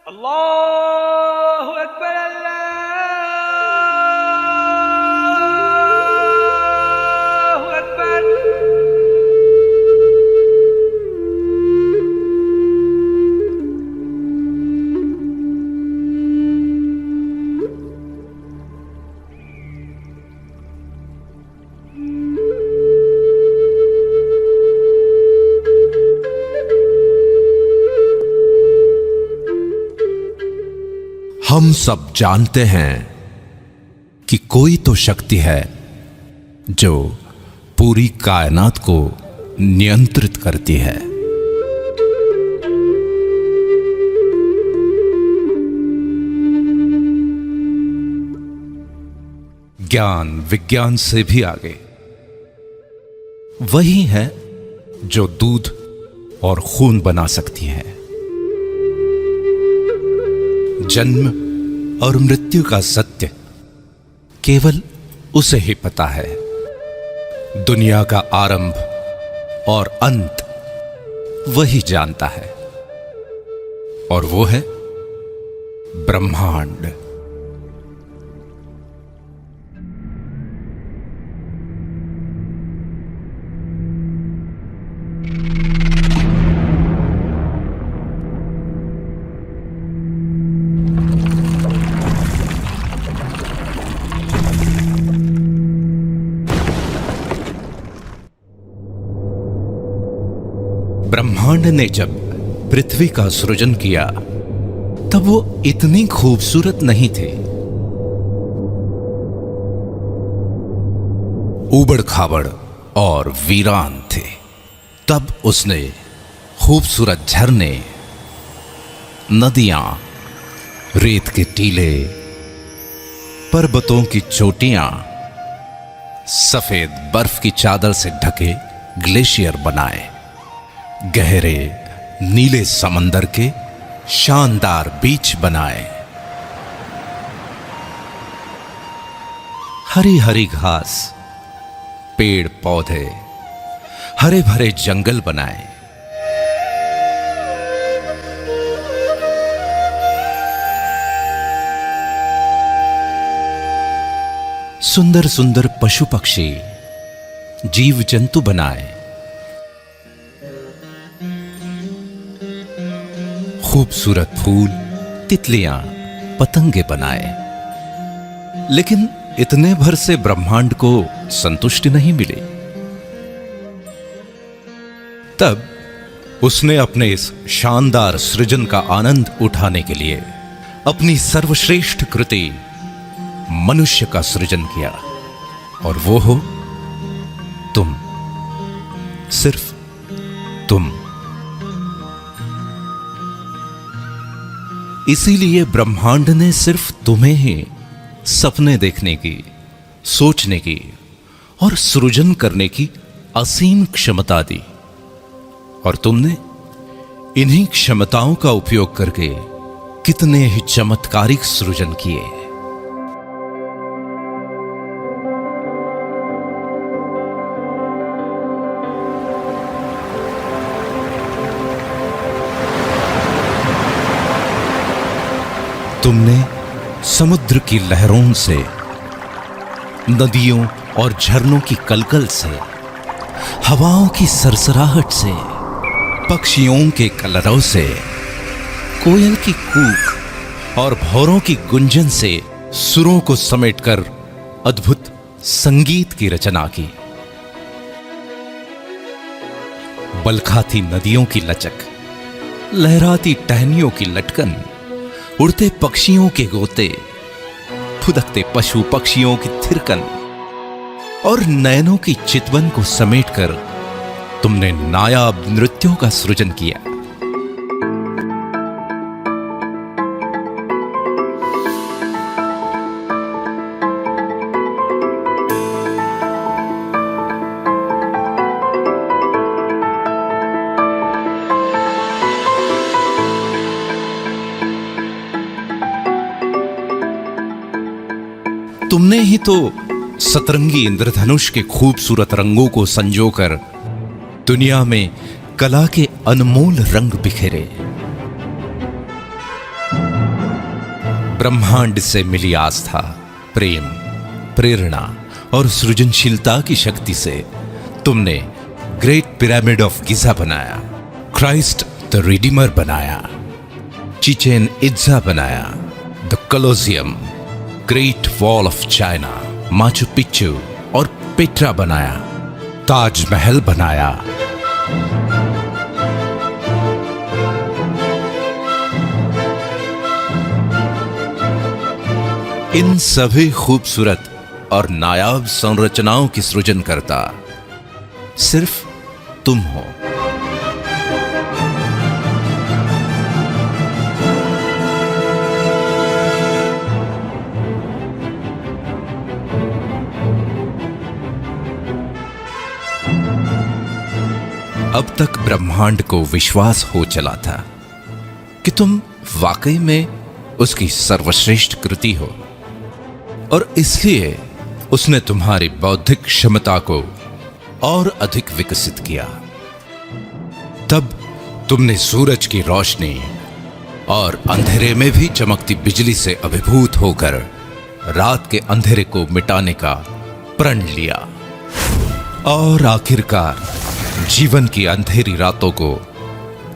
अल्लाहु अकबर, अल्लाहु अकबर। हम सब जानते हैं कि कोई तो शक्ति है जो पूरी कायनात को नियंत्रित करती है। ज्ञान विज्ञान से भी आगे वही है जो दूध और खून बना सकती है। जन्म और मृत्यु का सत्य केवल उसे ही पता है। दुनिया का आरंभ और अंत वही जानता है, और वो है ब्रह्मांड। ब्रह्मांड ने जब पृथ्वी का सृजन किया तब वो इतनी खूबसूरत नहीं थे। उबड़ खाबड़ और वीरान थे। तब उसने खूबसूरत झरने, नदियां, रेत के टीले, पर्वतों की चोटियां, सफेद बर्फ की चादर से ढके ग्लेशियर बनाए, गहरे नीले समंदर के शानदार बीच बनाए, हरी हरी घास, पेड़ पौधे, हरे भरे जंगल बनाए। सुंदर सुंदर पशु पक्षी, जीव जंतु बनाए। खूबसूरत फूल, तितलियां, पतंगे बनाए। लेकिन इतने भर से ब्रह्मांड को संतुष्टि नहीं मिली। तब उसने अपने इस शानदार सृजन का आनंद उठाने के लिए अपनी सर्वश्रेष्ठ कृति मनुष्य का सृजन किया, और वो हो तुम, सिर्फ तुम। इसीलिए ब्रह्मांड ने सिर्फ तुम्हें ही सपने देखने की, सोचने की और सृजन करने की असीम क्षमता दी, और तुमने इन्हीं क्षमताओं का उपयोग करके कितने ही चमत्कारिक सृजन किए। तुमने समुद्र की लहरों से, नदियों और झरनों की कलकल से, हवाओं की सरसराहट से, पक्षियों के कलरव से, कोयल की कूक और भौरों की गुंजन से सुरों को समेटकर अद्भुत संगीत की रचना की। बलखाती नदियों की लचक, लहराती टहनियों की लटकन, उड़ते पक्षियों के गोते, फुदकते पशु पक्षियों की थिरकन और नयनों की चितवन को समेटकर तुमने नायाब नृत्यों का सृजन किया। तुमने ही तो सतरंगी इंद्रधनुष के खूबसूरत रंगों को संजोकर दुनिया में कला के अनमोल रंग बिखेरे। ब्रह्मांड से मिली आस्था, प्रेम, प्रेरणा और सृजनशीलता की शक्ति से तुमने ग्रेट पिरामिड ऑफ गिजा बनाया, क्राइस्ट द रिडीमर बनाया, चिचेन इत्जा बनाया, the Colosseum, great wall of China, Machu Picchu और पेट्रा बनाया, ताजमहल बनाया। इन सभी खूबसूरत और नायाब संरचनाओं की सृजन करता सिर्फ तुम हो। अब तक ब्रह्मांड को विश्वास हो चला था कि तुम वाकई में उसकी सर्वश्रेष्ठ कृति हो, और इसलिए उसने तुम्हारी बौद्धिक क्षमता को और अधिक विकसित किया। तब तुमने सूरज की रोशनी और अंधेरे में भी चमकती बिजली से अभिभूत होकर रात के अंधेरे को मिटाने का प्रण लिया, और आखिरकार जीवन की अंधेरी रातों को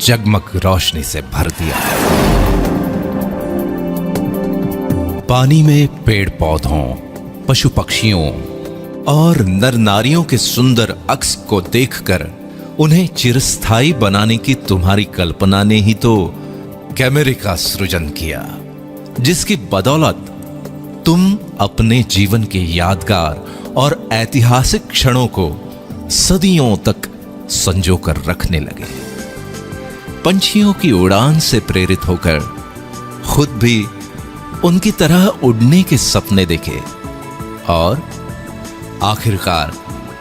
जगमग रोशनी से भर दिया। पानी में पेड़ पौधों, पशु पक्षियों और नर नारियों के सुंदर अक्स को देखकर उन्हें चिरस्थायी बनाने की तुम्हारी कल्पना ने ही तो कैमरे का सृजन किया, जिसकी बदौलत तुम अपने जीवन के यादगार और ऐतिहासिक क्षणों को सदियों तक संजो कर रखने लगे। पंछियों की उड़ान से प्रेरित होकर खुद भी उनकी तरह उड़ने के सपने देखे, और आखिरकार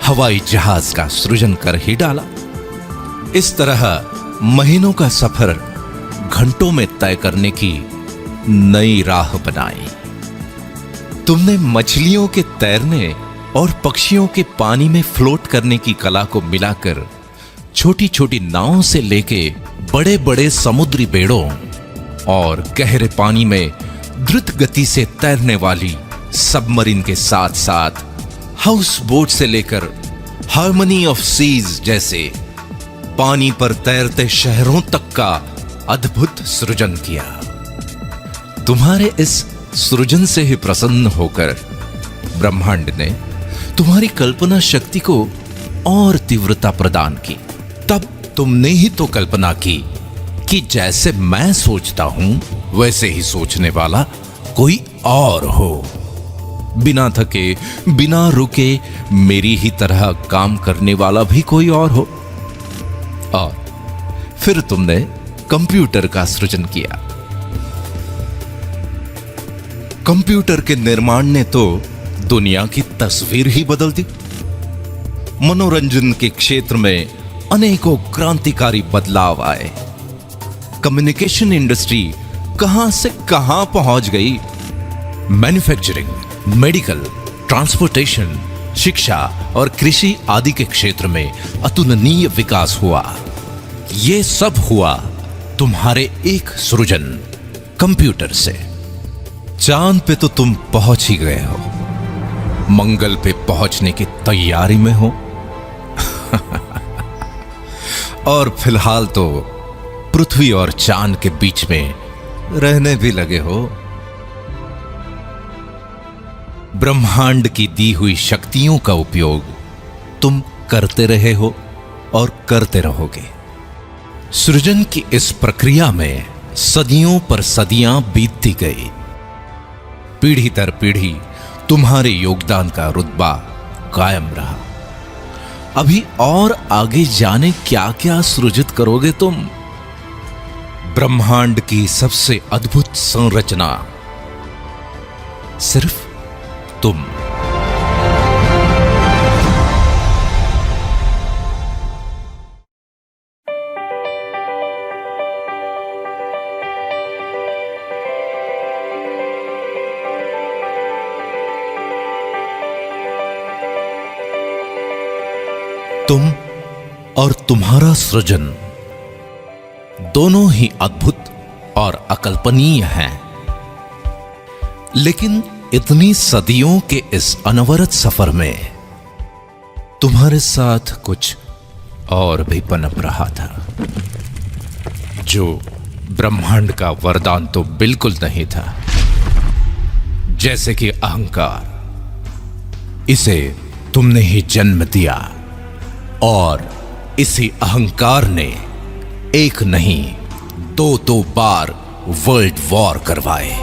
हवाई जहाज का सृजन कर ही डाला। इस तरह महीनों का सफर घंटों में तय करने की नई राह बनाई। तुमने मछलियों के तैरने और पक्षियों के पानी में फ्लोट करने की कला को मिलाकर छोटी छोटी नावों से लेके बड़े बड़े समुद्री बेड़ों और गहरे पानी में द्रुत गति से तैरने वाली सबमरीन के साथ साथ हाउस बोट से लेकर हार्मनी ऑफ सीज जैसे पानी पर तैरते शहरों तक का अद्भुत सृजन किया। तुम्हारे इस सृजन से ही प्रसन्न होकर ब्रह्मांड ने तुम्हारी कल्पना शक्ति को और तीव्रता प्रदान की। तब तुमने ही तो कल्पना की कि जैसे मैं सोचता हूं वैसे ही सोचने वाला कोई और हो, बिना थके बिना रुके मेरी ही तरह काम करने वाला भी कोई और हो। और फिर तुमने कंप्यूटर का सृजन किया। कंप्यूटर के निर्माण ने तो दुनिया की तस्वीर ही बदल दी। मनोरंजन के क्षेत्र में अनेकों क्रांतिकारी बदलाव आए। कम्युनिकेशन इंडस्ट्री कहां से कहां पहुंच गई। मैन्युफैक्चरिंग, मेडिकल, ट्रांसपोर्टेशन, शिक्षा और कृषि आदि के क्षेत्र में अतुलनीय विकास हुआ। यह सब हुआ तुम्हारे एक सृजन कंप्यूटर से। चांद पे तो तुम पहुंच ही गए हो, मंगल पे पहुंचने की तैयारी में हो और फिलहाल तो पृथ्वी और चांद के बीच में रहने भी लगे हो। ब्रह्मांड की दी हुई शक्तियों का उपयोग तुम करते रहे हो और करते रहोगे। सृजन की इस प्रक्रिया में सदियों पर सदियां बीतती गई। पीढ़ी दर पीढ़ी तुम्हारे योगदान का रुतबा कायम रहा। अभी और आगे जाने क्या क्या सृजित करोगे तुम। ब्रह्मांड की सबसे अद्भुत संरचना सिर्फ तुम। तुम और तुम्हारा सृजन दोनों ही अद्भुत और अकल्पनीय हैं। लेकिन इतनी सदियों के इस अनवरत सफर में तुम्हारे साथ कुछ और भी पनप रहा था, जो ब्रह्मांड का वरदान तो बिल्कुल नहीं था। जैसे कि अहंकार, इसे तुमने ही जन्म दिया और इसी अहंकार ने एक नहीं दो बार वर्ल्ड वॉर करवाए।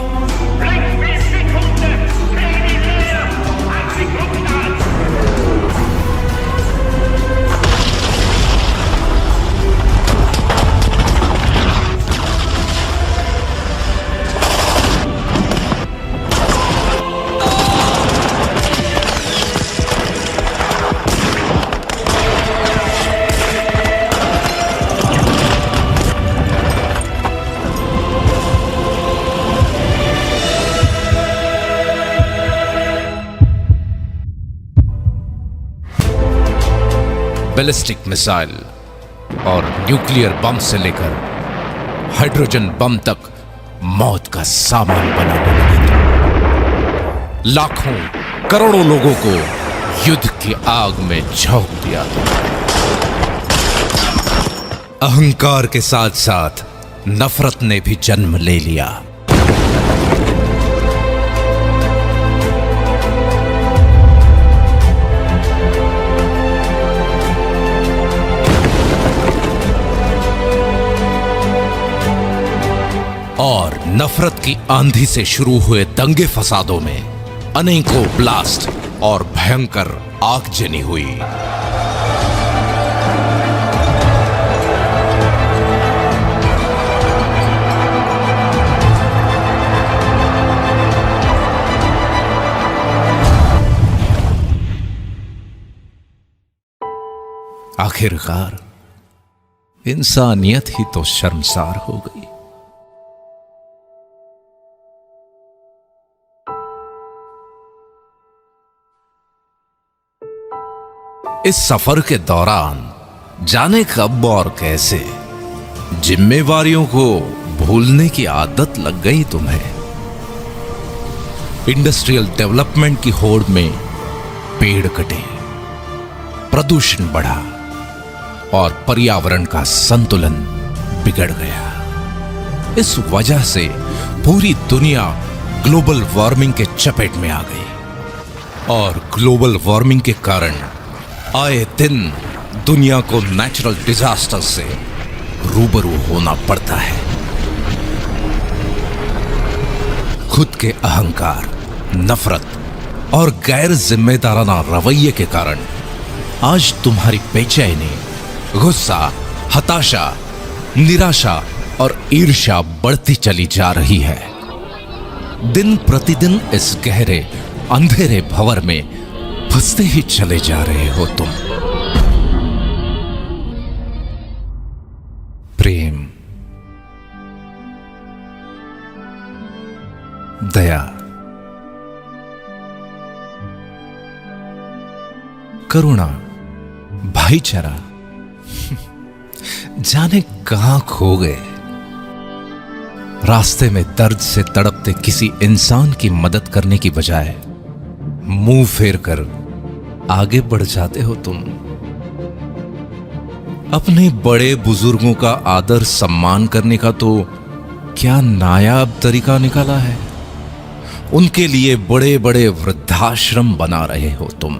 बैलिस्टिक मिसाइल और न्यूक्लियर बम से लेकर हाइड्रोजन बम तक मौत का सामान बनाने लगे थे। लाखों करोड़ों लोगों को युद्ध की आग में झोंक दिया था। अहंकार के साथ साथ नफरत ने भी जन्म ले लिया। और नफरत की आंधी से शुरू हुए दंगे फसादों में अनेकों ब्लास्ट और भयंकर आगजनी हुई। आखिरकार इंसानियत ही तो शर्मसार हो गई। इस सफर के दौरान जाने कब और कैसे जिम्मेवारियों को भूलने की आदत लग गई तुम्हें। इंडस्ट्रियल डेवलपमेंट की होड़ में पेड़ कटे, प्रदूषण बढ़ा और पर्यावरण का संतुलन बिगड़ गया। इस वजह से पूरी दुनिया ग्लोबल वार्मिंग के चपेट में आ गई और ग्लोबल वार्मिंग के कारण आए दिन दुनिया को नेचुरल डिजास्टर से रूबरू होना पड़ता है। खुद के अहंकार, नफरत और गैर जिम्मेदाराना रवैये के कारण आज तुम्हारी बेचैनी, गुस्सा, हताशा, निराशा और ईर्ष्या बढ़ती चली जा रही है। दिन प्रतिदिन इस गहरे अंधेरे भंवर में फंसते ही चले जा रहे हो तुम। प्रेम, दया, करुणा, भाईचारा जाने कहां खो गए। रास्ते में दर्द से तड़पते किसी इंसान की मदद करने की बजाय मुंह फेर कर आगे बढ़ जाते हो तुम। अपने बड़े बुजुर्गों का आदर सम्मान करने का तो क्या नायाब तरीका निकाला है। उनके लिए बड़े बड़े वृद्धाश्रम बना रहे हो तुम।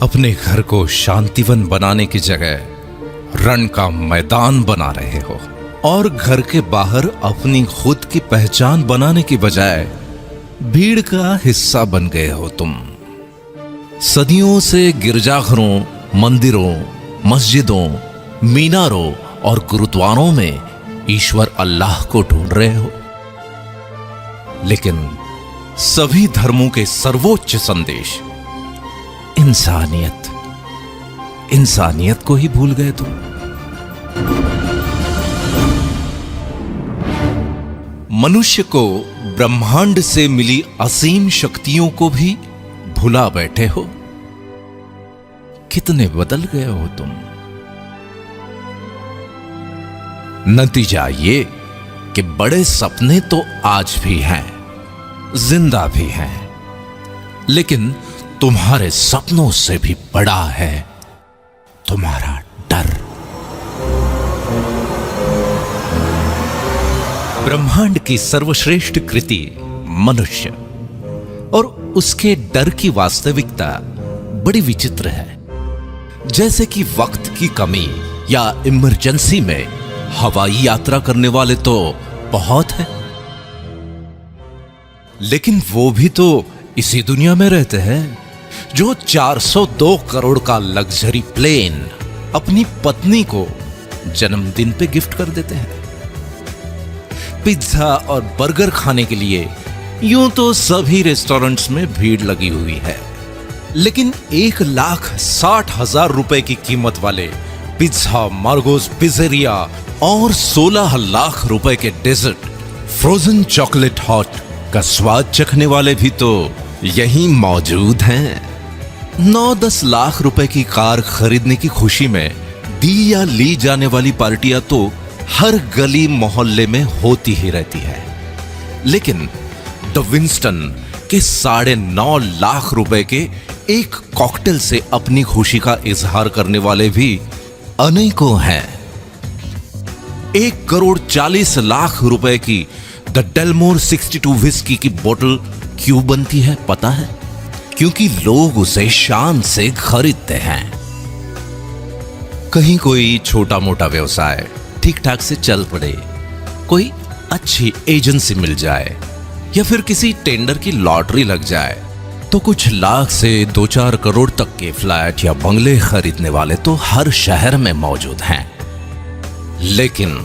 अपने घर को शांतिवन बनाने की जगह रण का मैदान बना रहे हो और घर के बाहर अपनी खुद की पहचान बनाने की बजाय भीड़ का हिस्सा बन गए हो तुम। सदियों से गिरजाघरों, मंदिरों, मस्जिदों, मीनारों और गुरुद्वारों में ईश्वर अल्लाह को ढूंढ रहे हो, लेकिन सभी धर्मों के सर्वोच्च संदेश इंसानियत, इंसानियत को ही भूल गए तुम। मनुष्य को ब्रह्मांड से मिली असीम शक्तियों को भी भुला बैठे हो। कितने बदल गए हो तुम। नतीजा ये कि बड़े सपने तो आज भी हैं, जिंदा भी हैं, लेकिन तुम्हारे सपनों से भी बड़ा है तुम्हारा डर। ब्रह्मांड की सर्वश्रेष्ठ कृति मनुष्य और उसके डर की वास्तविकता बड़ी विचित्र है। जैसे कि वक्त की कमी या इमरजेंसी में हवाई यात्रा करने वाले तो बहुत हैं, लेकिन वो भी तो इसी दुनिया में रहते हैं जो 402 करोड़ का लग्जरी प्लेन अपनी पत्नी को जन्मदिन पे गिफ्ट कर देते हैं। पिज्जा और बर्गर खाने के लिए यूं तो सभी रेस्टोरेंट्स में भीड़ लगी हुई है, लेकिन 1,60,000 रुपए की कीमत वाले पिज्जा, मार्गोस पिज़्ज़ेरिया और 16 लाख रुपए के डेजर्ट, फ्रोजन चॉकलेट हॉट का स्वाद चखने वाले भी तो यहीं मौजूद हैं। 9-10 लाख रुपए की कार खरीदने की खुशी में दी या ली जाने वाली पार्टियां तो हर गली मोहल्ले में होती ही रहती है, लेकिन द विंस्टन के 9.5 लाख रुपए के एक कॉकटेल से अपनी खुशी का इजहार करने वाले भी अनेकों हैं। 1,40,00,000 रुपए की द डेलमोर 62 विस्की की बोतल क्यों बनती है पता है? क्योंकि लोग उसे शान से खरीदते हैं। कहीं कोई छोटा मोटा व्यवसाय ठीक ठाक से चल पड़े, कोई अच्छी एजेंसी मिल जाए या फिर किसी टेंडर की लॉटरी लग जाए तो कुछ लाख से 2-4 करोड़ तक के फ्लैट या बंगले खरीदने वाले तो हर शहर में मौजूद हैं, लेकिन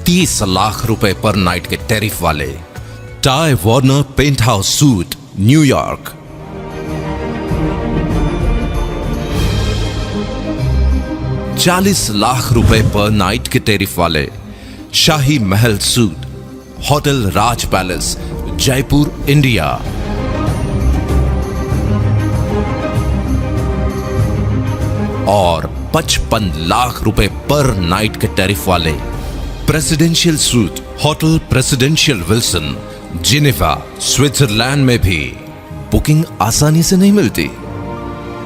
30 लाख रुपए पर नाइट के टैरिफ वाले Ty Warner penthouse suite न्यूयॉर्क, 40 लाख रुपए पर नाइट के टैरिफ वाले Shahi Mahal suite hotel Raj Palace Jaipur India, और 55 लाख रुपए पर नाइट के टैरिफ वाले presidential suite hotel presidential Wilson Geneva Switzerland में भी बुकिंग आसानी से नहीं मिलती,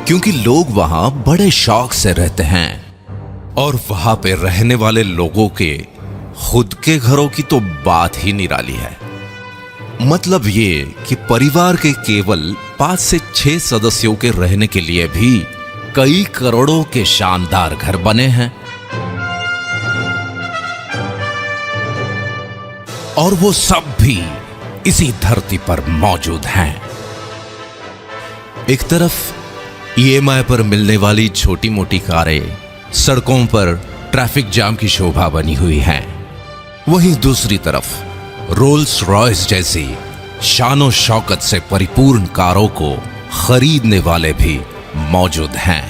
क्योंकि लोग वहां बड़े शौक से रहते हैं और वहां पे रहने वाले लोगों के खुद के घरों की तो बात ही निराली है। मतलब ये कि परिवार के केवल 5 से 6 सदस्यों के रहने के लिए भी कई करोड़ों के शानदार घर बने हैं, और वो सब भी इसी धरती पर मौजूद हैं। एक तरफ ईएमआई पर मिलने वाली छोटी मोटी कारें सड़कों पर ट्रैफिक जाम की शोभा बनी हुई हैं, वहीं दूसरी तरफ रोल्स रॉयस जैसी शानो शौकत से परिपूर्ण कारों को खरीदने वाले भी मौजूद हैं।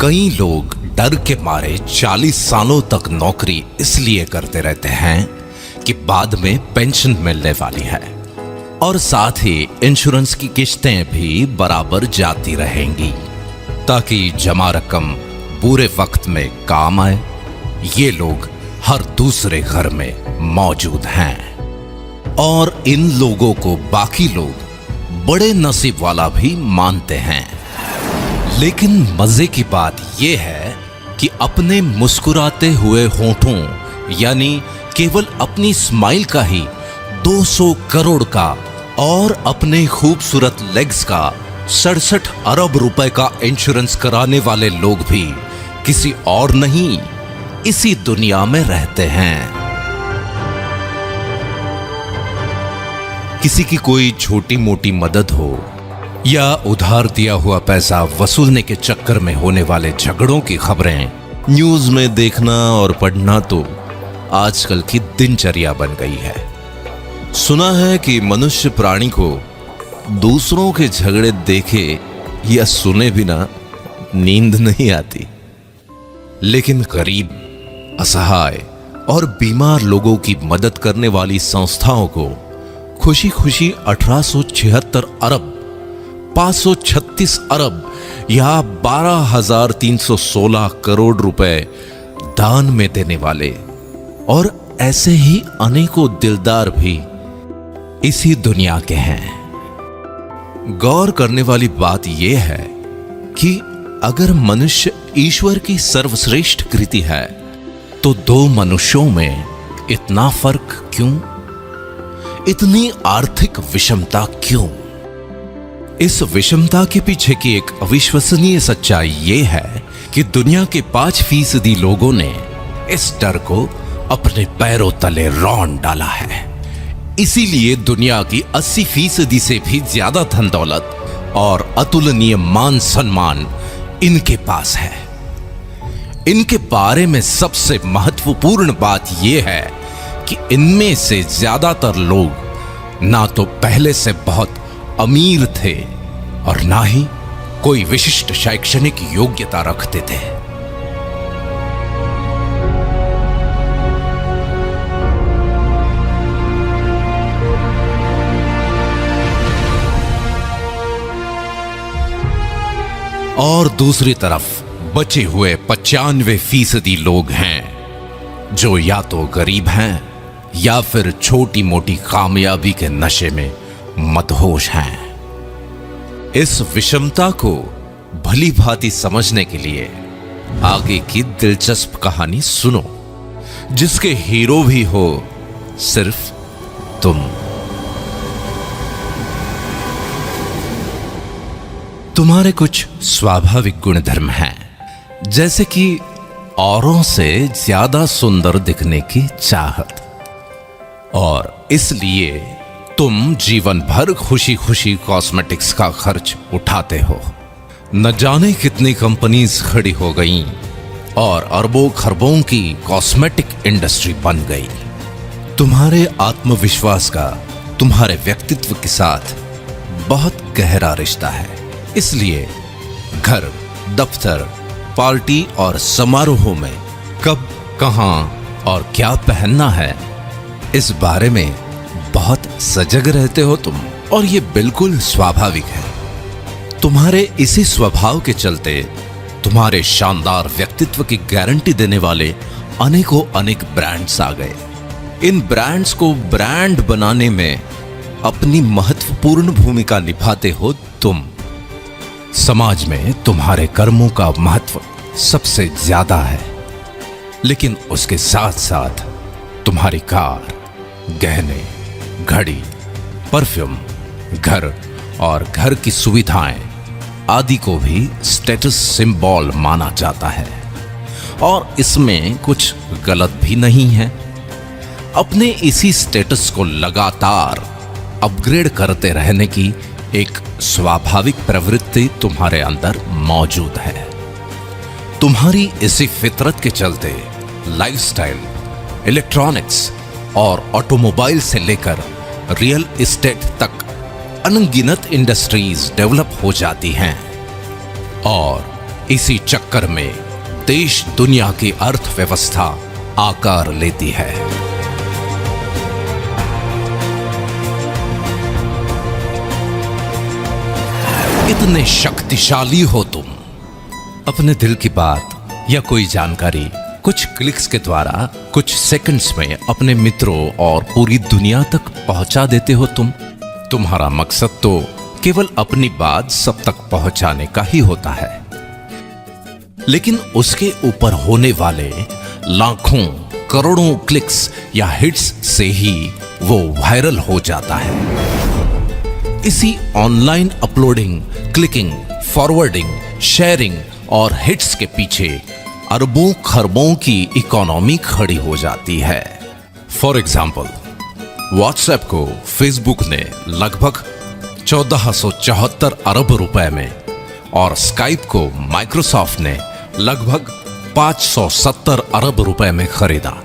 कई लोग डर के मारे 40 सालों तक नौकरी इसलिए करते रहते हैं कि बाद में पेंशन मिलने वाली है, और साथ ही इंश्योरेंस की किश्तें भी बराबर जाती रहेंगी ताकि जमा रकम बुरे वक्त में काम आए। ये लोग हर दूसरे घर में मौजूद हैं, और इन लोगों को बाकी लोग बड़े नसीब वाला भी मानते हैं। लेकिन मजे की बात यह है कि अपने मुस्कुराते हुए होठों यानी केवल अपनी स्माइल का ही 200 करोड़ का और अपने खूबसूरत लेग्स का 67 अरब रुपए का इंश्योरेंस कराने वाले लोग भी किसी और नहीं, इसी दुनिया में रहते हैं। किसी की कोई छोटी मोटी मदद हो या उधार दिया हुआ पैसा वसूलने के चक्कर में होने वाले झगड़ों की खबरें न्यूज में देखना और पढ़ना तो आजकल की दिनचर्या बन गई है। सुना है कि मनुष्य प्राणी को दूसरों के झगड़े देखे या सुने बिना नींद नहीं आती, लेकिन गरीब, असहाय और बीमार लोगों की मदद करने वाली संस्थाओं को खुशी खुशी 1876 अरब 536 अरब या 12,316 करोड़ रुपए दान में देने वाले और ऐसे ही अनेकों दिलदार भी इसी दुनिया के हैं। गौर करने वाली बात यह है कि अगर मनुष्य ईश्वर की सर्वश्रेष्ठ कृति है तो दो मनुष्यों में इतना फर्क क्यों? इतनी आर्थिक विषमता क्यों? इस विषमता के पीछे की एक अविश्वसनीय सच्चाई यह है कि दुनिया के 5% लोगों ने इस डर को अपने पैरों तले रौंद डाला है। इसीलिए दुनिया की 80% से भी ज्यादा धन दौलत और अतुलनीय मान सम्मान इनके पास है। इनके बारे में सबसे महत्वपूर्ण बात यह है कि इनमें से ज्यादातर लोग ना तो पहले से बहुत अमीर थे और ना ही कोई विशिष्ट शैक्षणिक योग्यता रखते थे। और दूसरी तरफ बचे हुए 95% लोग हैं जो या तो गरीब हैं या फिर छोटी मोटी कामयाबी के नशे में मदहोश हैं। इस विषमता को भली भांति समझने के लिए आगे की दिलचस्प कहानी सुनो, जिसके हीरो भी हो सिर्फ तुम। तुम्हारे कुछ स्वाभाविक गुणधर्म हैं, जैसे कि औरों से ज्यादा सुंदर दिखने की चाहत, और इसलिए तुम जीवन भर खुशी खुशी कॉस्मेटिक्स का खर्च उठाते हो। न जाने कितनी कंपनीज खड़ी हो गईं और अरबों खरबों की कॉस्मेटिक इंडस्ट्री बन गई। तुम्हारे आत्मविश्वास का तुम्हारे व्यक्तित्व के साथ बहुत गहरा रिश्ता है। इसलिए घर, दफ्तर, पार्टी और समारोहों में कब, कहां और क्या पहनना है, इस बारे में बहुत सजग रहते हो तुम, और ये बिल्कुल स्वाभाविक है। तुम्हारे इसी स्वभाव के चलते तुम्हारे शानदार व्यक्तित्व की गारंटी देने वाले अनेकों अनेक ब्रांड्स आ गए। इन ब्रांड्स को ब्रांड बनाने में अपनी महत्वपूर्ण भूमिका निभाते हो तुम। समाज में तुम्हारे कर्मों का महत्व सबसे ज्यादा है, लेकिन उसके साथ साथ तुम्हारी कार, गहने, घड़ी, परफ्यूम, घर और घर की सुविधाएं आदि को भी स्टेटस सिंबल माना जाता है, और इसमें कुछ गलत भी नहीं है। अपने इसी स्टेटस को लगातार अपग्रेड करते रहने की एक स्वाभाविक प्रवृत्ति तुम्हारे अंदर मौजूद है। तुम्हारी इसी फितरत के चलते लाइफस्टाइल, इलेक्ट्रॉनिक्स और ऑटोमोबाइल से लेकर रियल एस्टेट तक अनगिनत इंडस्ट्रीज डेवलप हो जाती हैं, और इसी चक्कर में देश दुनिया की अर्थव्यवस्था आकार लेती है। इतने शक्तिशाली हो तुम। अपने दिल की बात या कोई जानकारी कुछ क्लिक्स के द्वारा कुछ सेकंड्स में अपने मित्रों और पूरी दुनिया तक पहुंचा देते हो तुम। तुम्हारा मकसद तो केवल अपनी बात सब तक पहुंचाने का ही होता है, लेकिन उसके ऊपर होने वाले लाखों करोड़ों क्लिक्स या हिट्स से ही वो वायरल हो जाता है। इसी online uploading, clicking, forwarding, sharing और हिट्स के पीछे अरबों खरबों की इकोनॉमी खड़ी हो जाती है। फॉर एग्जाम्पल, व्हाट्सएप को फेसबुक ने लगभग 1474 अरब रुपए में, और स्काइप को माइक्रोसॉफ्ट ने लगभग 570 अरब रुपए में खरीदा।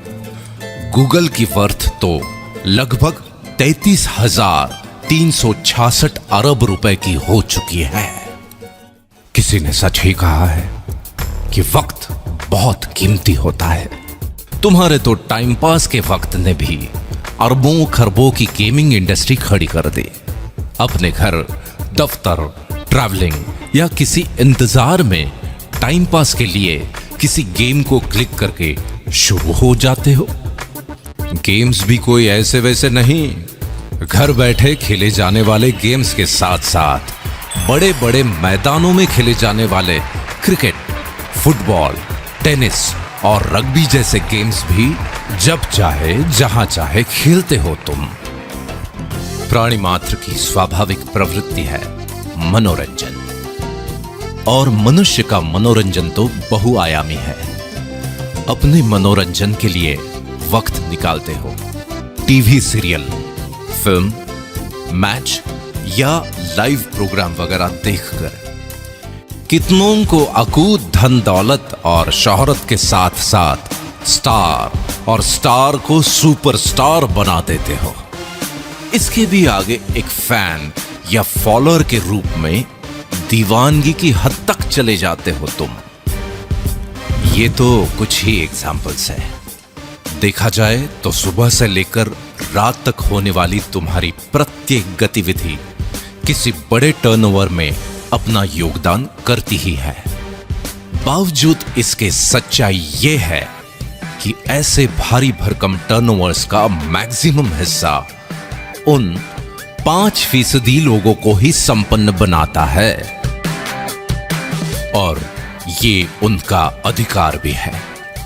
गूगल की वर्थ तो लगभग 33,366 अरब रुपए की हो चुकी है। किसी ने सच ही कहा है कि वक्त बहुत कीमती होता है। तुम्हारे तो टाइम पास के वक्त ने भी अरबों खरबों की गेमिंग इंडस्ट्री खड़ी कर दी। अपने घर, दफ्तर, ट्रैवलिंग या किसी इंतजार में टाइम पास के लिए किसी गेम को क्लिक करके शुरू हो जाते हो। गेम्स भी कोई ऐसे वैसे नहीं, घर बैठे खेले जाने वाले गेम्स के साथ साथ बड़े बड़े मैदानों में खेले जाने वाले क्रिकेट, फुटबॉल, टेनिस और रग्बी जैसे गेम्स भी जब चाहे जहां चाहे खेलते हो तुम। प्राणी मात्र की स्वाभाविक प्रवृत्ति है मनोरंजन, और मनुष्य का मनोरंजन तो बहुआयामी है। अपने मनोरंजन के लिए वक्त निकालते हो टीवी सीरियल, फिल्म, मैच या लाइव प्रोग्राम वगैरह देखकर। कितनों को अकूत धन दौलत और शोहरत के साथ साथ स्टार और स्टार को सुपरस्टार बना देते हो। इसके भी आगे एक फैन या फॉलोअर के रूप में दीवानगी की हद तक चले जाते हो तुम। ये तो कुछ ही एग्जाम्पल्स है। देखा जाए तो सुबह से लेकर रात तक होने वाली तुम्हारी प्रत्येक गतिविधि किसी बड़े टर्नओवर में अपना योगदान करती ही है। बावजूद इसके सच्चाई ये है कि ऐसे भारी भरकम टर्नओवर्स का मैक्सिमम हिस्सा उन 5% लोगों को ही संपन्न बनाता है, और ये उनका अधिकार भी है,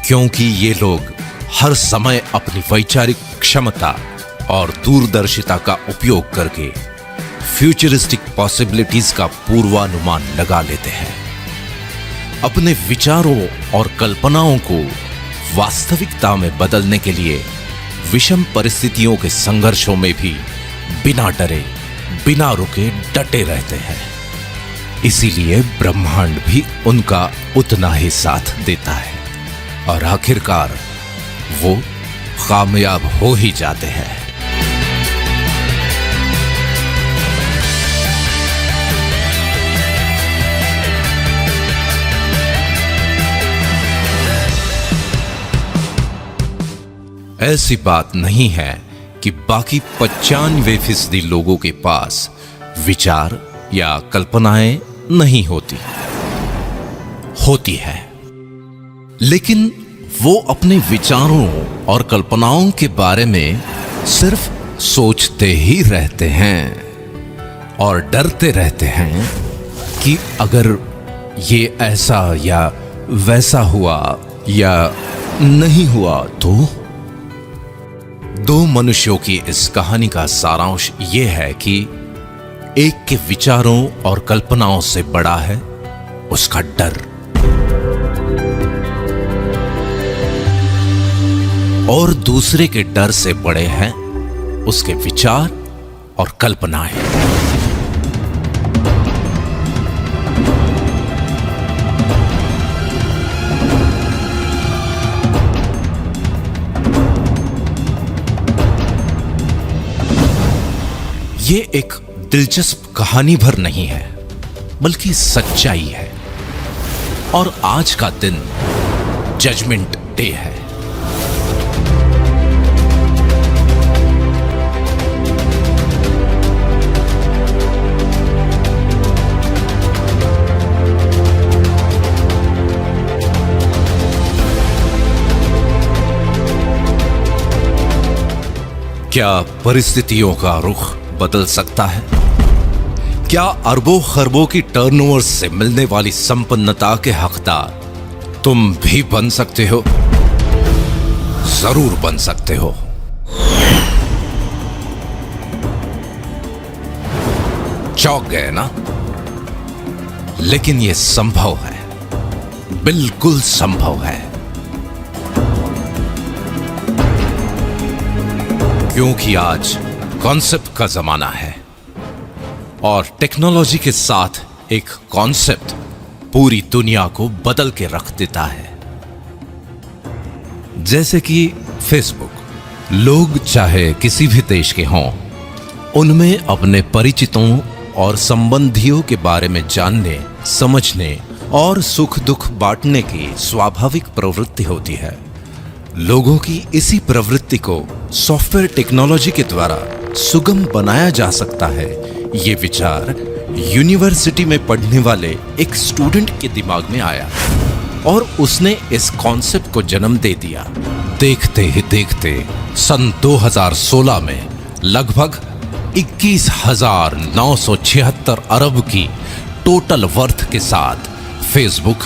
क्योंकि ये लोग हर समय अपनी वैचारिक क्षमता और दूरदर्शिता का उपयोग करके फ्यूचरिस्टिक पॉसिबिलिटीज का पूर्वानुमान लगा लेते हैं। अपने विचारों और कल्पनाओं को वास्तविकता में बदलने के लिए विषम परिस्थितियों के संघर्षों में भी बिना डरे, बिना रुके डटे रहते हैं। इसीलिए ब्रह्मांड भी उनका उतना ही साथ देता है, और आखिरकार वो कामयाब हो ही जाते हैं। ऐसी बात नहीं है कि बाकी 95% लोगों के पास विचार या कल्पनाएं नहीं होती है, लेकिन वो अपने विचारों और कल्पनाओं के बारे में सिर्फ सोचते ही रहते हैं और डरते रहते हैं कि अगर ये ऐसा या वैसा हुआ या नहीं हुआ तो। दो मनुष्यों की इस कहानी का सारांश ये है कि एक के विचारों और कल्पनाओं से बड़ा है उसका डर, और दूसरे के डर से बड़े हैं उसके विचार और कल्पनाएं। ये एक दिलचस्प कहानी भर नहीं है, बल्कि सच्चाई है। और आज का दिन जजमेंट डे है। क्या परिस्थितियों का रुख बदल सकता है? क्या अरबों खरबों की टर्नओवर से मिलने वाली संपन्नता के हकदार तुम भी बन सकते हो? जरूर बन सकते हो। चौंक गए ना? लेकिन यह संभव है, बिल्कुल संभव है, क्योंकि आज कॉन्सेप्ट का जमाना है, और टेक्नोलॉजी के साथ एक कॉन्सेप्ट पूरी दुनिया को बदल के रख देता है। जैसे कि फेसबुक। लोग चाहे किसी भी देश के हों, उनमें अपने परिचितों और संबंधियों के बारे में जानने, समझने और सुख दुख बांटने की स्वाभाविक प्रवृत्ति होती है। लोगों की इसी प्रवृत्ति को सॉफ्टवेयर टेक्नोलॉजी के द्वारा सुगम बनाया जा सकता है, ये विचार यूनिवर्सिटी में पढ़ने वाले एक स्टूडेंट के दिमाग में आया और उसने इस कॉन्सेप्ट को जन्म दे दिया। देखते ही देखते सन 2016 में लगभग 21,976 अरब की टोटल वर्थ के साथ फेसबुक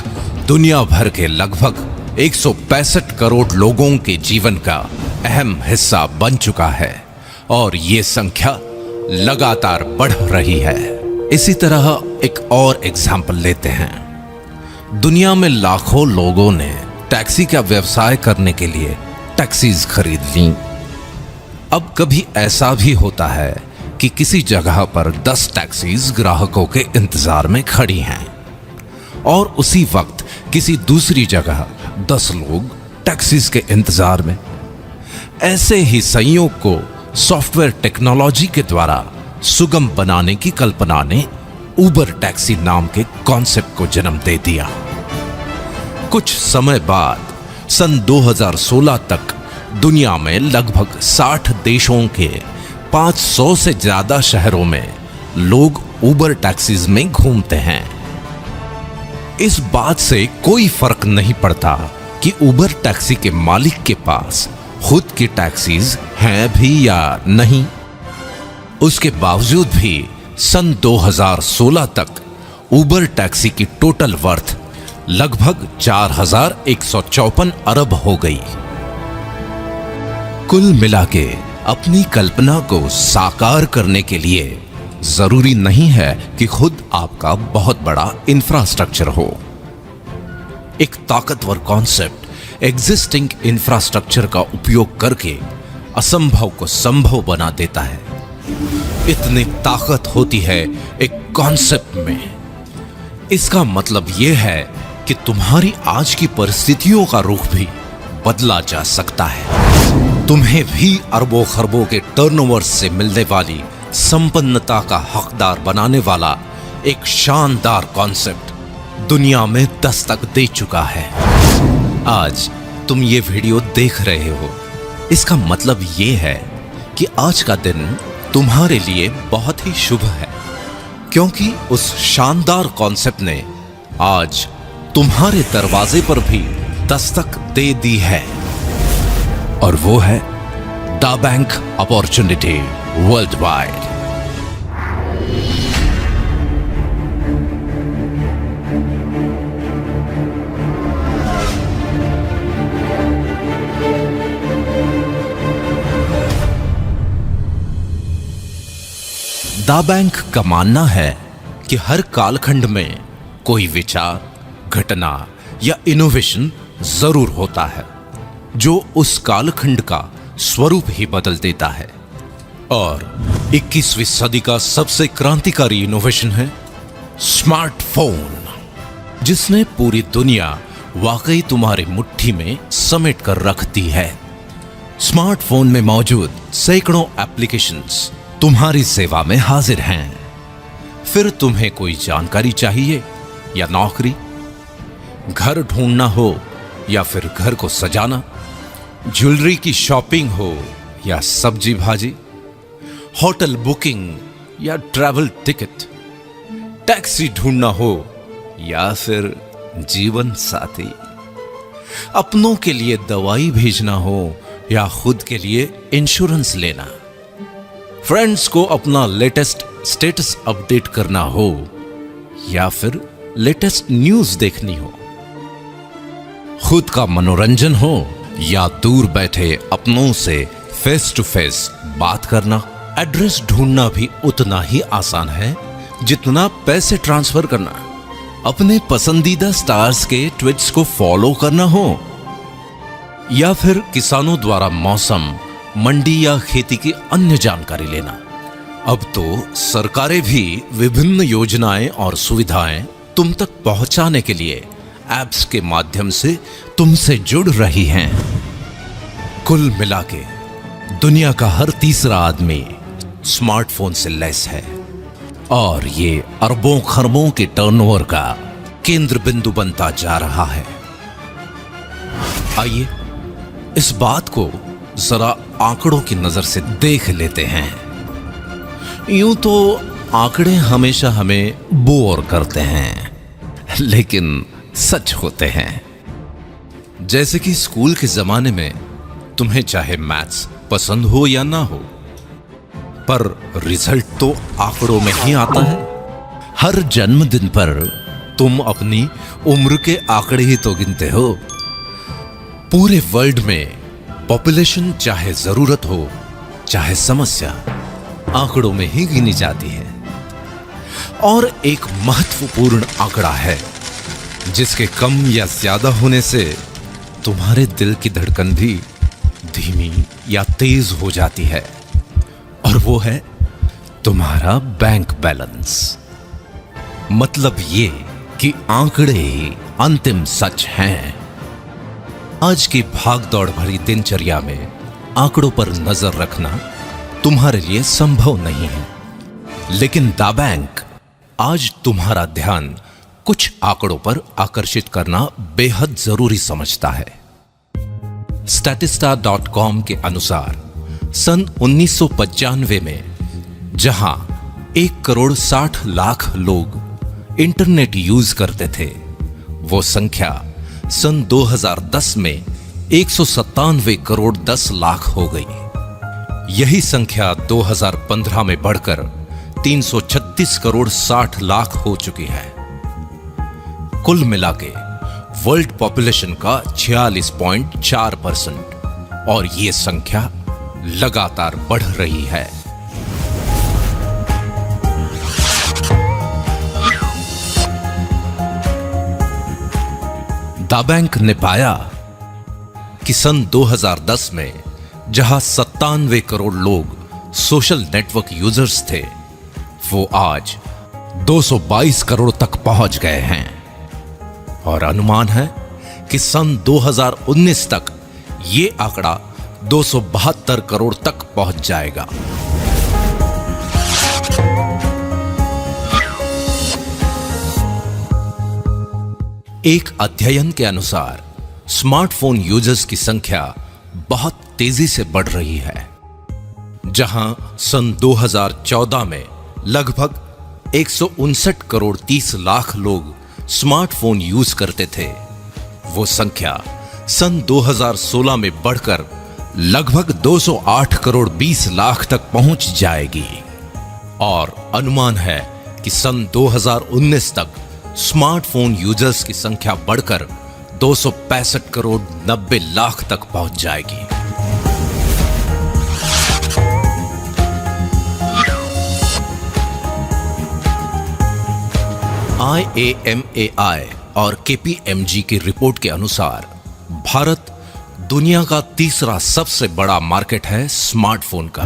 दुनिया भर के लगभग 165 करोड़ लोगों के जीवन का अहम हिस्सा बन चुका है और ये संख्या लगातार बढ़ रही है। इसी तरह एक और एग्जाम्पल लेते हैं। दुनिया में लाखों लोगों ने टैक्सी का व्यवसाय करने के लिए टैक्सीज खरीद ली। अब कभी ऐसा भी होता है कि किसी जगह पर 10 टैक्सीज ग्राहकों के इंतजार में खड़ी हैं और उसी वक्त किसी दूसरी जगह 10 लोग टैक्सीज के इंतजार में। ऐसे ही संयोग को सॉफ्टवेयर टेक्नोलॉजी के द्वारा सुगम बनाने की कल्पना ने उबर टैक्सी नाम के कॉन्सेप्ट को जन्म दे दिया। कुछ समय बाद सन 2016 तक दुनिया में लगभग 60 देशों के 500 से ज्यादा शहरों में लोग उबर टैक्सीज में घूमते हैं। इस बात से कोई फर्क नहीं पड़ता कि उबर टैक्सी के मालिक के पास खुद की टैक्सीज हैं भी या नहीं। उसके बावजूद भी सन 2016 तक उबर टैक्सी की टोटल वर्थ लगभग 4,154 अरब हो गई। कुल मिलाके अपनी कल्पना को साकार करने के लिए जरूरी नहीं है कि खुद आपका बहुत बड़ा इंफ्रास्ट्रक्चर हो। एक ताकतवर कॉन्सेप्ट एग्जिस्टिंग इंफ्रास्ट्रक्चर का उपयोग करके असंभव को संभव बना देता है। इतनी ताकत होती है एक कॉन्सेप्ट में। इसका मतलब यह है कि तुम्हारी आज की परिस्थितियों का रुख भी बदला जा सकता है। तुम्हें भी अरबों खरबों के टर्नओवर से मिलने वाली संपन्नता का हकदार बनाने वाला एक शानदार कॉन्सेप्ट दुनिया में दस्तक दे चुका है। आज तुम ये वीडियो देख रहे हो, इसका मतलब ये है कि आज का दिन तुम्हारे लिए बहुत ही शुभ है, क्योंकि उस शानदार कॉन्सेप्ट ने आज तुम्हारे दरवाजे पर भी दस्तक दे दी है और वो है दा बैंक अपॉर्चुनिटी वर्ल्ड वाइड। दा बैंक का मानना है कि हर कालखंड में कोई विचार, घटना या इनोवेशन जरूर होता है जो उस कालखंड का स्वरूप ही बदल देता है। और 21वीं सदी का सबसे क्रांतिकारी इनोवेशन है स्मार्टफोन, जिसने पूरी दुनिया वाकई तुम्हारी मुट्ठी में समेट कर रख दी है। स्मार्टफोन में मौजूद सैकड़ों एप्लीकेशंस तुम्हारी सेवा में हाजिर हैं। फिर तुम्हें कोई जानकारी चाहिए या नौकरी, घर ढूंढना हो या फिर घर को सजाना, ज्वेलरी की शॉपिंग हो या सब्जी भाजी, होटल बुकिंग या ट्रैवल टिकट, टैक्सी ढूंढना हो या फिर जीवन साथी, अपनों के लिए दवाई भेजना हो या खुद के लिए इंश्योरेंस लेना, फ्रेंड्स को अपना लेटेस्ट स्टेटस अपडेट करना हो या फिर लेटेस्ट न्यूज देखनी हो, खुद का मनोरंजन हो या दूर बैठे अपनों से फेस टू फेस बात करना, एड्रेस ढूंढना भी उतना ही आसान है जितना पैसे ट्रांसफर करना, अपने पसंदीदा स्टार्स के ट्वीट्स को फॉलो करना हो या फिर किसानों द्वारा मौसम, मंडी या खेती की अन्य जानकारी लेना। अब तो सरकारें भी विभिन्न योजनाएं और सुविधाएं तुम तक पहुंचाने के लिए ऐप्स के माध्यम से तुमसे जुड़ रही हैं। कुल मिलाके दुनिया का हर तीसरा आदमी स्मार्टफोन से लैस है और ये अरबों खरबों के टर्नओवर का केंद्र बिंदु बनता जा रहा है। आइए इस बात को जरा आंकड़ों की नजर से देख लेते हैं। यूं तो आंकड़े हमेशा हमें बोर करते हैं, लेकिन सच होते हैं। जैसे कि स्कूल के जमाने में तुम्हें चाहे मैथ्स पसंद हो या ना हो, पर रिजल्ट तो आंकड़ों में ही आता है। हर जन्मदिन पर तुम अपनी उम्र के आंकड़े ही तो गिनते हो। पूरे वर्ल्ड में पॉपुलेशन चाहे जरूरत हो चाहे समस्या, आंकड़ों में ही गिनी जाती है। और एक महत्वपूर्ण आंकड़ा है जिसके कम या ज्यादा होने से तुम्हारे दिल की धड़कन भी धीमी या तेज हो जाती है, और वो है तुम्हारा बैंक बैलेंस। मतलब ये कि आंकड़े ही अंतिम सच हैं। आज की भागदौड़ भरी दिनचर्या में आंकड़ों पर नजर रखना तुम्हारे लिए संभव नहीं है, लेकिन द बैंक आज तुम्हारा ध्यान कुछ आंकड़ों पर आकर्षित करना बेहद जरूरी समझता है। statista.com के अनुसार सन 1995 में जहां 1,60,00,000 लोग इंटरनेट यूज करते थे, वो संख्या सन 2010 में 197,10,00,000 हो गई। यही संख्या 2015 में बढ़कर 336,60,00,000 हो चुकी है। कुल मिलाके वर्ल्ड पॉपुलेशन का 46.4%, और ये संख्या लगातार बढ़ रही है। द बैंक ने पाया कि सन 2010 में जहां 97 करोड़ लोग सोशल नेटवर्क यूजर्स थे, वो आज 222 करोड़ तक पहुंच गए हैं, और अनुमान है कि सन 2019 तक ये आंकड़ा 272 करोड़ तक पहुंच जाएगा। एक अध्ययन के अनुसार स्मार्टफोन यूजर्स की संख्या बहुत तेजी से बढ़ रही है। जहां सन 2014 में लगभग 159 करोड़ 30 लाख लोग स्मार्टफोन यूज करते थे, वो संख्या सन 2016 में बढ़कर लगभग 208 करोड़ 20 लाख तक पहुंच जाएगी, और अनुमान है कि सन 2019 तक स्मार्टफोन यूजर्स की संख्या बढ़कर 265 करोड़ 90 लाख तक पहुंच जाएगी। IAMAI और KPMG की रिपोर्ट के अनुसार भारत दुनिया का तीसरा सबसे बड़ा मार्केट है स्मार्टफोन का।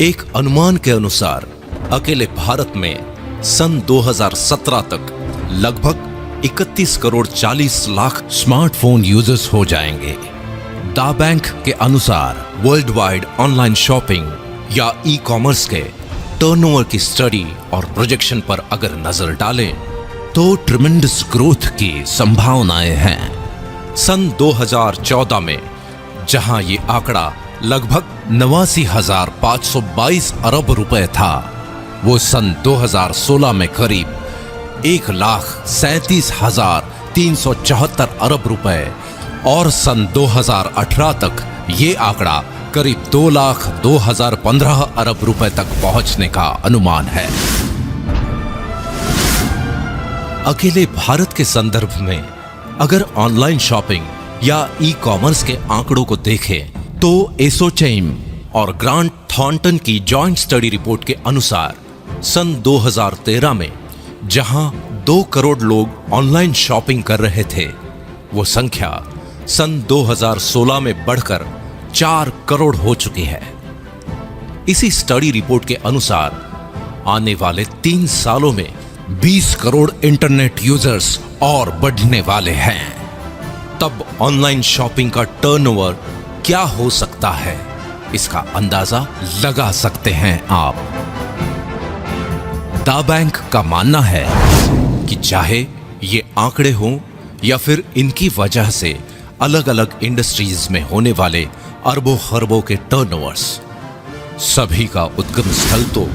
एक अनुमान के अनुसार अकेले भारत में सन 2017 तक लगभग 31 करोड़ 40 लाख स्मार्टफोन यूजर्स हो जाएंगे। द बैंक के अनुसार वर्ल्ड वाइड ऑनलाइन शॉपिंग या ई कॉमर्स के टर्नओवर की स्टडी और प्रोजेक्शन पर अगर नजर डालें तो ट्रिमेंडस ग्रोथ की संभावनाएं हैं। सन 2014 में जहां ये आंकड़ा लगभग 89,522 अरब रुपए था, वो सन 2016 में करीब 1,37,374 अरब रुपए, और सन 2018 तक ये आंकड़ा करीब 2,02,015 अरब रुपए तक पहुंचने का अनुमान है। अकेले भारत के संदर्भ में अगर ऑनलाइन शॉपिंग या ई कॉमर्स के आंकड़ों को देखें तो एसोचैम और ग्रांट थॉर्नटन की जॉइंट स्टडी रिपोर्ट के अनुसार सन 2013 में जहां 2 करोड़ लोग ऑनलाइन शॉपिंग कर रहे थे, वो संख्या सन 2016 में बढ़कर 4 करोड़ हो चुकी है। इसी स्टडी रिपोर्ट के अनुसार आने वाले 3 सालों में 20 करोड़ इंटरनेट यूजर्स और बढ़ने वाले हैं। तब ऑनलाइन शॉपिंग का टर्नओवर क्या हो सकता है, इसका अंदाजा लगा सकते हैं आप। द बैंक का मानना है कि चाहे ये आंकड़े हों या फिर इनकी वजह से अलग अलग इंडस्ट्रीज में होने वाले अरबों खरबों के टर्नओवर्स, सभी का उद्गम स्थल तो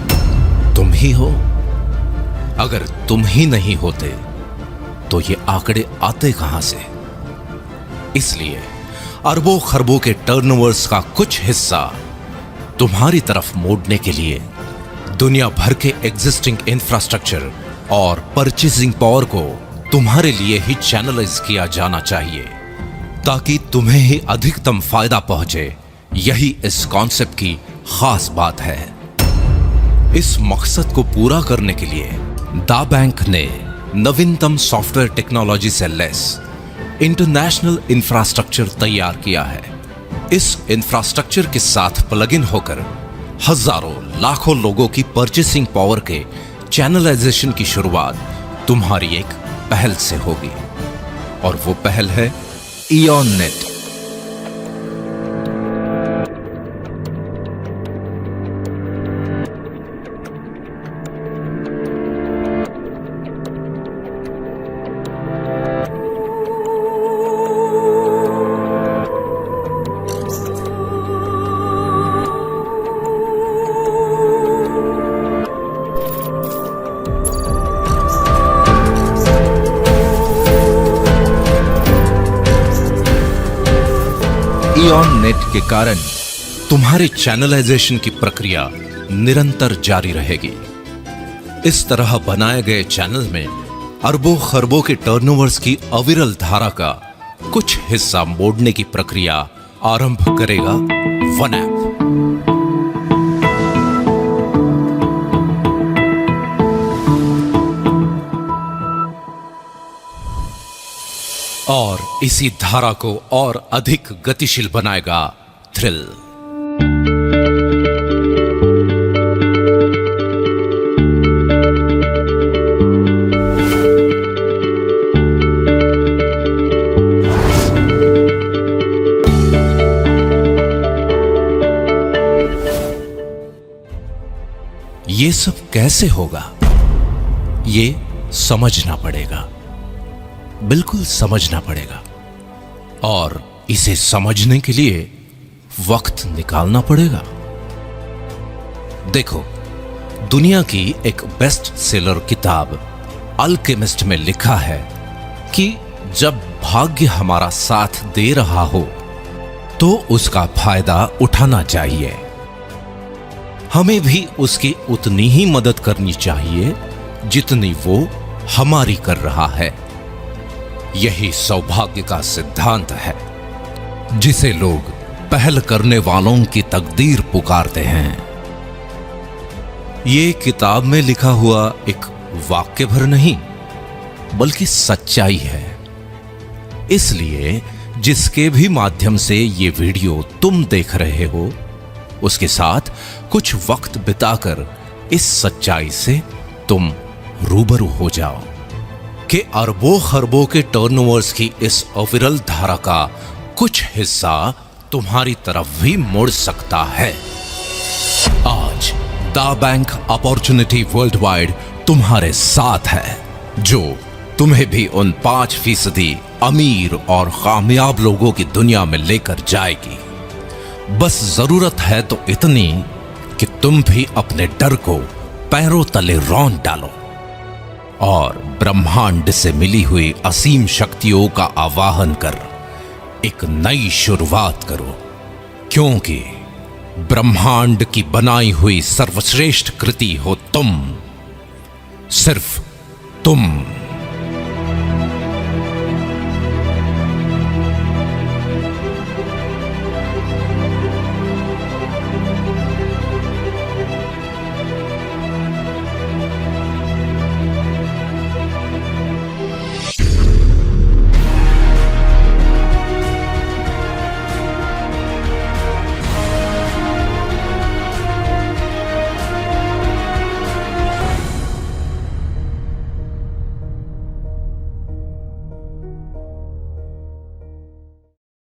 तुम ही हो। अगर तुम ही नहीं होते तो ये आंकड़े आते कहां से? इसलिए अरबों खरबों के टर्नओवर्स का कुछ हिस्सा तुम्हारी तरफ मोड़ने के लिए दुनिया भर के एग्जिस्टिंग इंफ्रास्ट्रक्चर और परचेसिंग पावर को तुम्हारे लिए ही चैनलाइज किया जाना चाहिए, ताकि तुम्हें ही अधिकतम फायदा पहुंचे। यही इस कॉन्सेप्ट की खास बात है। इस मकसद को पूरा करने के लिए दा बैंक ने नवीनतम सॉफ्टवेयर टेक्नोलॉजी से लेस इंटरनेशनल इंफ्रास्ट्रक्चर तैयार किया है। इस इंफ्रास्ट्रक्चर के साथ प्लग इन होकर हजारों लाखों लोगों की परचेसिंग पावर के चैनलाइजेशन की शुरुआत तुम्हारी एक पहल से होगी, और वो पहल है इयॉन नेट। इयॉन नेट के कारण तुम्हारे चैनलाइजेशन की प्रक्रिया निरंतर जारी रहेगी। इस तरह बनाए गए चैनल में अरबों खरबों के टर्नओवर्स की अविरल धारा का कुछ हिस्सा मोड़ने की प्रक्रिया आरंभ करेगा वन ऐप। और इसी धारा को और अधिक गतिशील बनाएगा थ्रिल। ये सब कैसे होगा, ये समझना पड़ेगा, बिल्कुल समझना पड़ेगा। और इसे समझने के लिए वक्त निकालना पड़ेगा। देखो, दुनिया की एक बेस्ट सेलर किताब अल्केमिस्ट में लिखा है कि जब भाग्य हमारा साथ दे रहा हो तो उसका फायदा उठाना चाहिए। हमें भी उसकी उतनी ही मदद करनी चाहिए जितनी वो हमारी कर रहा है। यही सौभाग्य का सिद्धांत है, जिसे लोग पहल करने वालों की तकदीर पुकारते हैं। ये किताब में लिखा हुआ एक वाक्य भर नहीं, बल्कि सच्चाई है। इसलिए जिसके भी माध्यम से ये वीडियो तुम देख रहे हो, उसके साथ कुछ वक्त बिताकर इस सच्चाई से तुम रूबरू हो जाओ कि अरबों खरबों के टर्नओवर्स की इस अविरल धारा का कुछ हिस्सा तुम्हारी तरफ भी मुड़ सकता है। आज दा बैंक अपॉर्चुनिटी वर्ल्ड वाइड तुम्हारे साथ है, जो तुम्हें भी उन 5% अमीर और कामयाब लोगों की दुनिया में लेकर जाएगी। बस जरूरत है तो इतनी कि तुम भी अपने डर को पैरों तले रौंद डालो और ब्रह्मांड से मिली हुई असीम शक्तियों का आवाहन कर एक नई शुरुआत करो, क्योंकि ब्रह्मांड की बनाई हुई सर्वश्रेष्ठ कृति हो तुम, सिर्फ तुम।